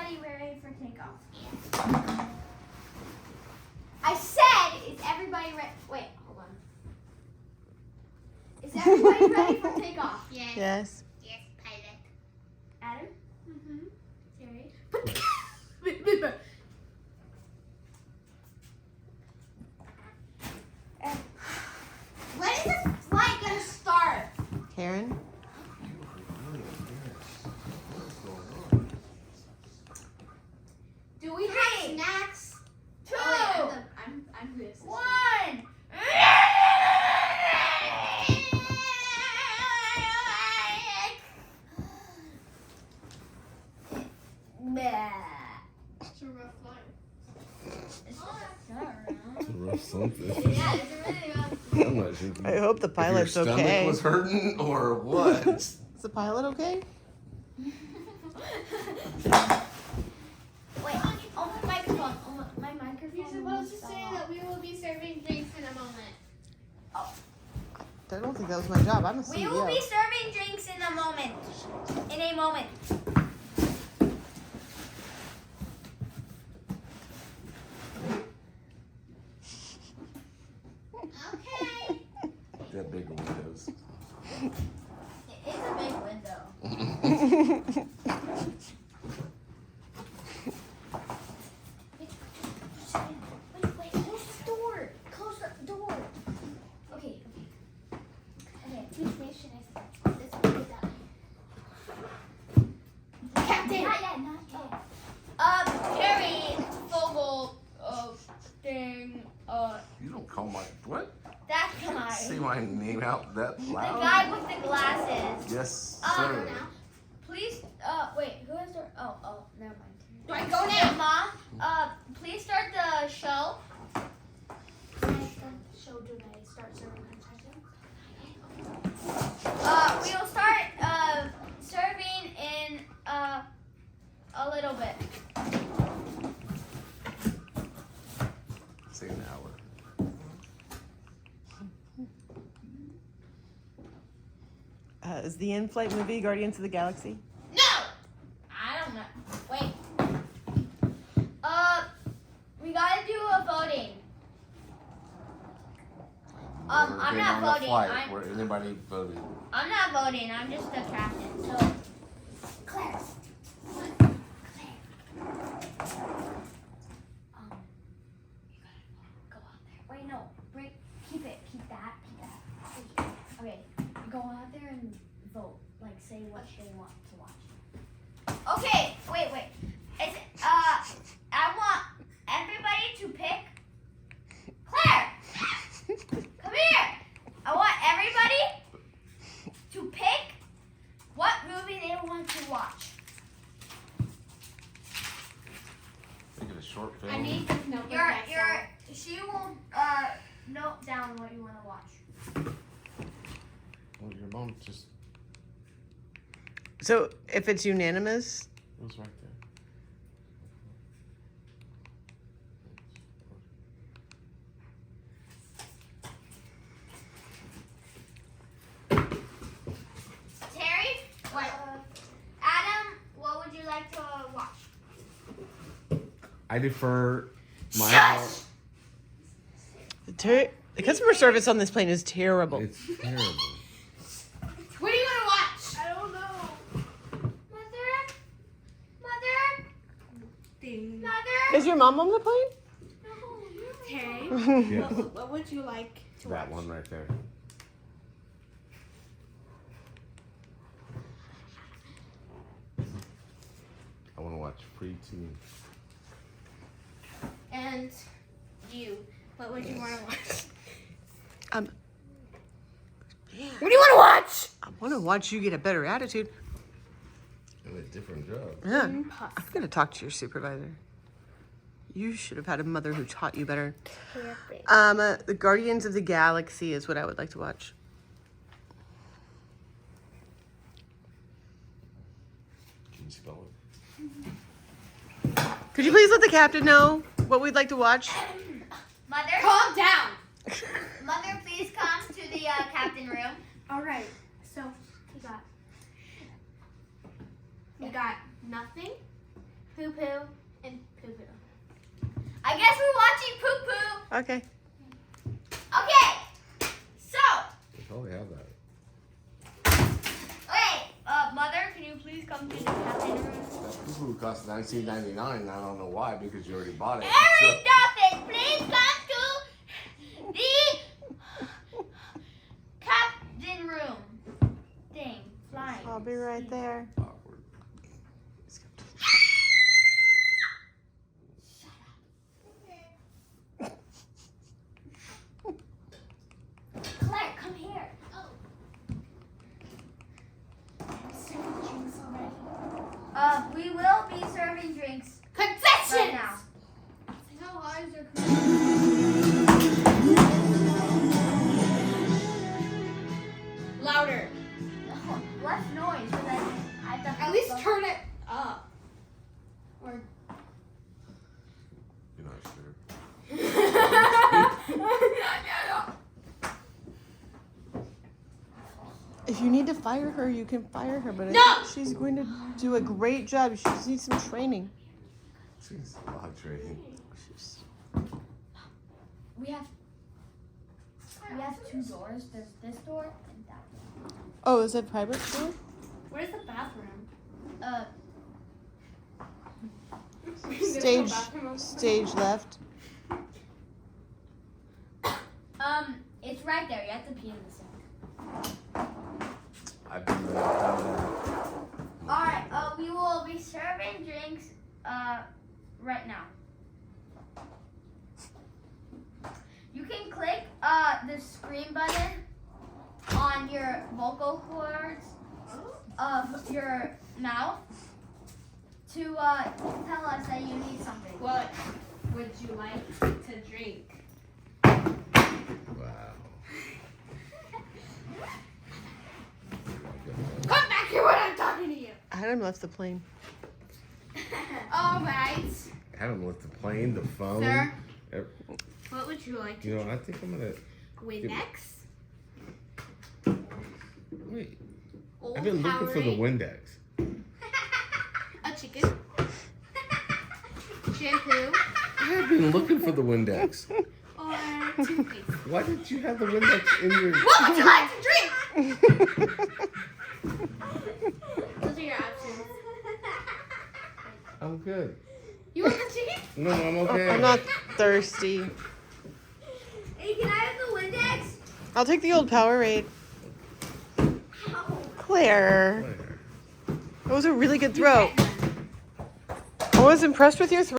everybody ready for takeoff? Yes. I said, is everybody ready? Wait, hold on. Is everybody ready for takeoff? Yes. Yes. Yes, pilot. Adam? Mm-hmm. Terry? When is the flight gonna start? Karen? Do we have snacks? 2, Oh, wait, I'm good. 1. It's a rough flight. It's a rough something. Yeah, it's a really rough. I'm not sure. I hope the pilot's if your stomach okay. was hurting or what? Is the pilot okay? Wait, on my microphone. On my microphone. You're supposed to say that we will be serving drinks in a moment. I don't think that was my job. I'm a CEO. We will be serving drinks in a moment. In a moment. Okay. That bigger windows. It's a big window. Wait, close the door. Close the door. Okay. Which mission is that? This one is that. Captain. Not yet. Terry Fogel. Thing. You don't call my what? That guy. Say my name out that The loud? guy with the glasses. Yes, Go sir. now. Please. Wait. Who has the? Oh. Never mind. Do I go now? Ma, please start the show. When I start the show, do I start serving concessions? We will start serving in a little bit. Say an hour. Is the in-flight movie Guardians of the Galaxy? No. I don't know. Wait. We gotta do a voting. Never I'm been not on a voting. flight where anybody voted. I'm not voting. I'm just the captain. So, Claire. You gotta go out there. Wait, no. Keep that. Okay, go out there and vote. Like, say what they want to watch. Okay, wait. I want everybody to pick. Claire, come here. I want everybody to pick what movie they want to watch. Think of a short film. I need this notebook myself. She will note down what you want to watch. Well, your mom just So if it's unanimous, was right there. Terry, what? Adam, what would you like to watch? I defer my. Shush! the customer service on this plane is terrible. It's terrible. What do you want to watch? I don't know. Mother? Is your mom on the plane? Terry, Yeah, what would you like to that watch? one right there. I want to watch Free Team. And you, what would you want to watch? Um, What do you want to watch? I want to watch you get a better attitude. And a different job. Yeah. I'm going to talk to your supervisor. You should have had a mother who taught you better. The Guardians of the Galaxy is what I would like to watch. Can you spell it? Could you please let the captain know what we'd like to watch? Mother? Calm down. Mother, please come to the captain room. All right. So we got nothing, poop poo and poo poo. I guess we're watching poo poo. Okay. Okay. So, They probably have that. okay, mother, can you please come to the captain room? That poo cost $19.99. I don't know why, because you already bought it. Harry Duffin, please come to the captain room. Thing, flying. I'll be right there. Awkward. Claire, come here. We will be serving drinks Concessions! right now. How hard is your Louder. No, less noise, because I have to. At least turn it up. Or. You're not sure. If you need to fire her, you can fire her, but I No! think she's going to do a great job. She just needs some training. Jeez, a lot of trading. We have two doors. There's this door and that door. Oh, is it private door? Where's the bathroom? Stage, stage left. It's right there. You have to pee in the sink. I've been there. All right. We will be serving drinks. Right now. You can click the screen button on your vocal cords of your mouth to tell us that you need something. What would you like to drink? Wow. Come back here when I'm talking to you. Adam left the plane. All right. Adam left the plane, the phone. Sir? Ev- What would you like to You know, I think I'm gonna Windex? wait. Old I've been looking for the Powerade? Windex. A chicken? Shampoo? I've been looking for the Windex. Or toothpaste? Why did you have the Windex in your? What would you like to drink? Those are your options. I'm good. You want the chicken? No, I'm okay. I'm not thirsty. Hey, can I have the Windex? I'll take the old Powerade. Claire, Claire. that was a really good throw. I was impressed with your throw.